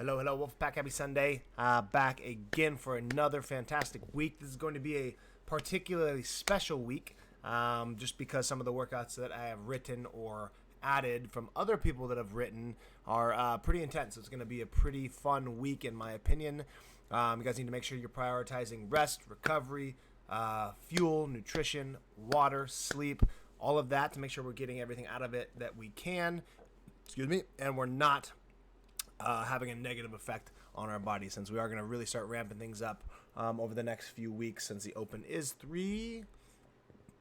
Hello, Wolfpack. Happy Sunday. Back again for another fantastic week. This is going to be a particularly special week just because some of the workouts that I have written or added from other people that have written are pretty intense. It's going to be a pretty fun week in my opinion. You guys need to make sure you're prioritizing rest, recovery, fuel, nutrition, water, sleep, all of that to make sure we're getting everything out of it that we can. And we're not having a negative effect on our body, since we are going to really start ramping things up over the next few weeks, since the Open is 3,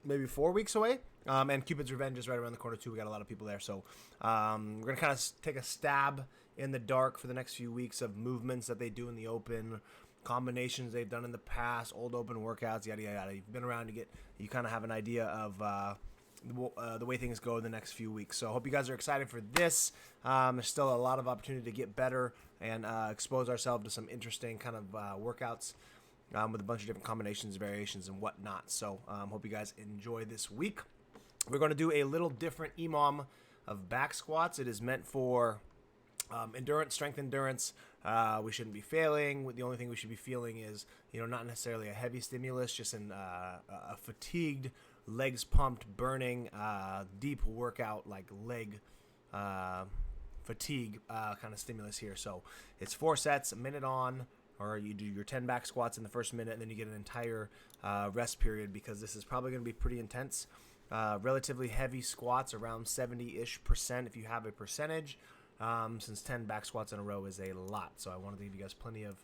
maybe 4 weeks away. And Cupid's Revenge is right around the corner too. We got a lot of people there. So we're going to kind of take a stab in the dark for the next few weeks of movements that they do in the Open, combinations they've done in the past, old Open workouts, yada, yada, yada. You've been around, you kind of have an idea of the way things go in the next few weeks. So I hope you guys are excited for this. There's still a lot of opportunity to get better and expose ourselves to some interesting kind of workouts with a bunch of different combinations, variations, and whatnot. So hope you guys enjoy this week. We're going to do a little different EMOM of back squats. It is meant for endurance, strength endurance. We shouldn't be failing. The only thing we should be feeling is, not necessarily a heavy stimulus, just a fatigued, legs pumped, burning, deep workout, like leg fatigue kind of stimulus here. So it's 4 sets, a minute on, or you do your 10 back squats in the first minute, and then you get an entire rest period, because this is probably going to be pretty intense. Relatively heavy squats, around 70-ish% if you have a percentage. Since 10 back squats in a row is a lot. So I wanted to give you guys plenty of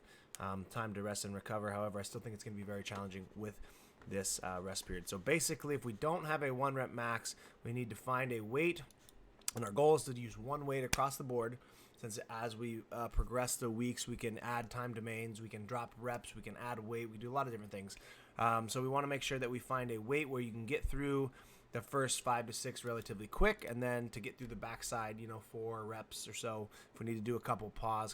time to rest and recover. However, I still think it's going to be very challenging with this rest period. So basically, if we don't have a 1 rep max, we need to find a weight. And our goal is to use one weight across the board, since as we progress the weeks, we can add time domains, we can drop reps, we can add weight, we do a lot of different things. So we want to make sure that we find a weight where you can get through the first 5 to 6 relatively quick, and then to get through the backside, 4 reps or so. If we need to do a couple pause,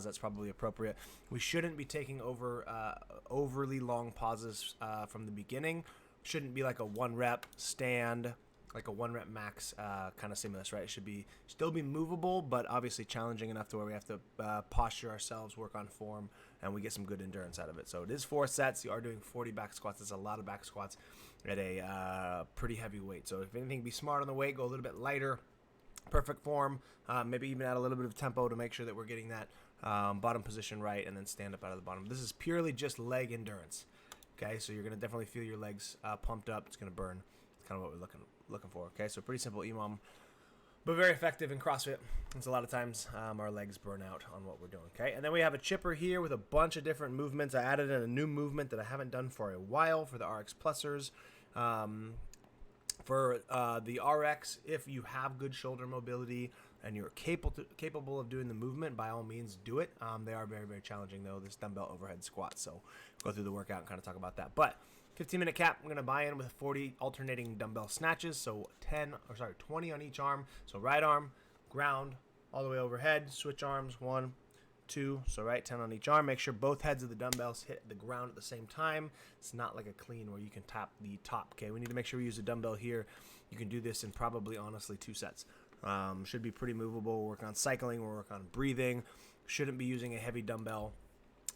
that's probably appropriate. We shouldn't be taking overly long pauses from the beginning. Shouldn't be like a 1 rep stand, like a 1 rep max kind of stimulus, right? It should still be movable, but obviously challenging enough to where we have to posture ourselves, work on form, and we get some good endurance out of it. So it is 4 sets. You are doing 40 back squats. That's a lot of back squats at a pretty heavy weight. So if anything, be smart on the weight, go a little bit lighter. Perfect form, maybe even add a little bit of tempo to make sure that we're getting that bottom position right, and then stand up out of the bottom. This is purely just leg endurance. Okay, so you're going to definitely feel your legs pumped up. It's going to burn. It's kind of what we're looking for. Okay, so pretty simple EMOM, but very effective in CrossFit. It's a lot of times our legs burn out on what we're doing. Okay, and then we have a chipper here with a bunch of different movements. I added in a new movement that I haven't done for a while for the RX Plusers. For the RX, if you have good shoulder mobility and you're capable of doing the movement, by all means do it. They are very, very challenging though, this dumbbell overhead squat. So go through the workout and kind of talk about that. But 15-minute cap, I'm going to buy in with 40 alternating dumbbell snatches. So 20 on each arm. So right arm, ground, all the way overhead. Switch arms, 1, 2. So right, 10 on each arm. Make sure both heads of the dumbbells hit the ground at the same time. It's not like a clean where you can tap the top. Okay, we need to make sure we use a dumbbell here. You can do this in probably, honestly, 2 sets. Should be pretty movable. We'll work on cycling. We'll work on breathing. Shouldn't be using a heavy dumbbell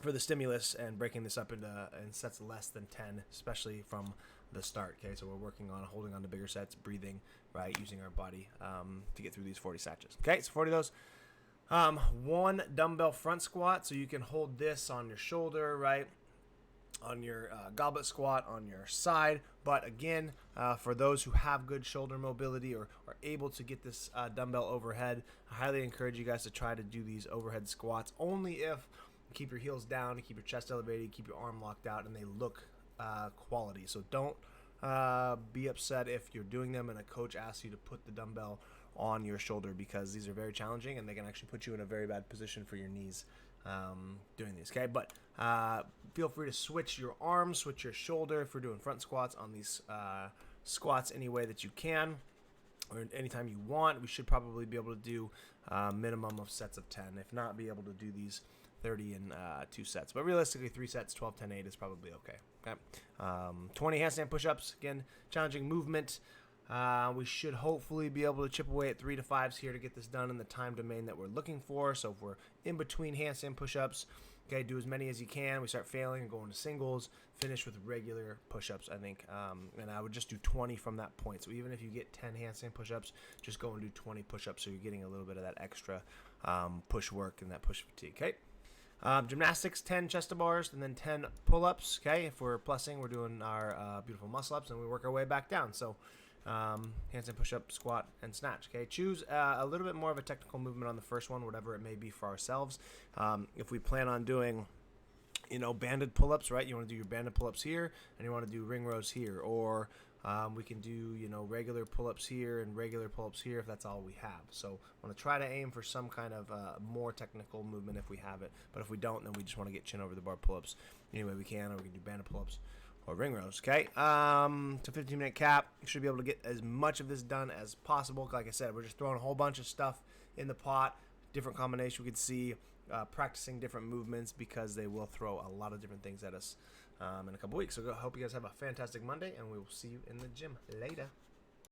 for the stimulus and breaking this up in sets less than 10, especially from the start. Okay, so we're working on holding on to bigger sets, breathing, right, using our body to get through these 40 snatches. Okay, so 40 of those. 1 dumbbell front squat, so you can hold this on your shoulder, right, on your goblet squat on your side. But again, for those who have good shoulder mobility or are able to get this dumbbell overhead, I highly encourage you guys to try to do these overhead squats only if you keep your heels down, you keep your chest elevated, you keep your arm locked out, and they look quality. So don't be upset if you're doing them and a coach asks you to put the dumbbell on your shoulder, because these are very challenging and they can actually put you in a very bad position for your knees doing these. Okay, but feel free to switch your arms, switch your shoulder if we're doing front squats on these squats any way that you can, or anytime you want. We should probably be able to do minimum of sets of 10, if not be able to do these 30 in 2 sets. But realistically, 3 sets, 12, 10, 8 is probably okay. 20 handstand push-ups, again, challenging movement. We should hopefully be able to chip away at 3 to 5s here to get this done in the time domain that we're looking for. So if we're in between handstand push-ups, okay, do as many as you can. We start failing and go into singles, finish with regular push-ups, I think. And I would just do 20 from that point. So even if you get 10 handstand push-ups, just go and do 20 push-ups so you're getting a little bit of that extra push work and that push fatigue, okay? Gymnastics, 10 chest to bars, and then 10 pull-ups, okay? If we're plussing, we're doing our beautiful muscle-ups, and we work our way back down. So handstand push-up, squat, and snatch, okay? Choose a little bit more of a technical movement on the first one, whatever it may be for ourselves. If we plan on doing, banded pull-ups, right? You want to do your banded pull-ups here, and you want to do ring rows here, or we can do, regular pull-ups here and regular pull-ups here if that's all we have. So I want to try to aim for some kind of more technical movement if we have it. But if we don't, then we just want to get chin over the bar pull-ups any way we can, or we can do banded pull-ups or ring rows, okay? So 15-minute cap. You should be able to get as much of this done as possible. Like I said, we're just throwing a whole bunch of stuff in the pot, different combination we could see, practicing different movements because they will throw a lot of different things at us in a couple weeks. So I hope you guys have a fantastic Monday, and we will see you in the gym later.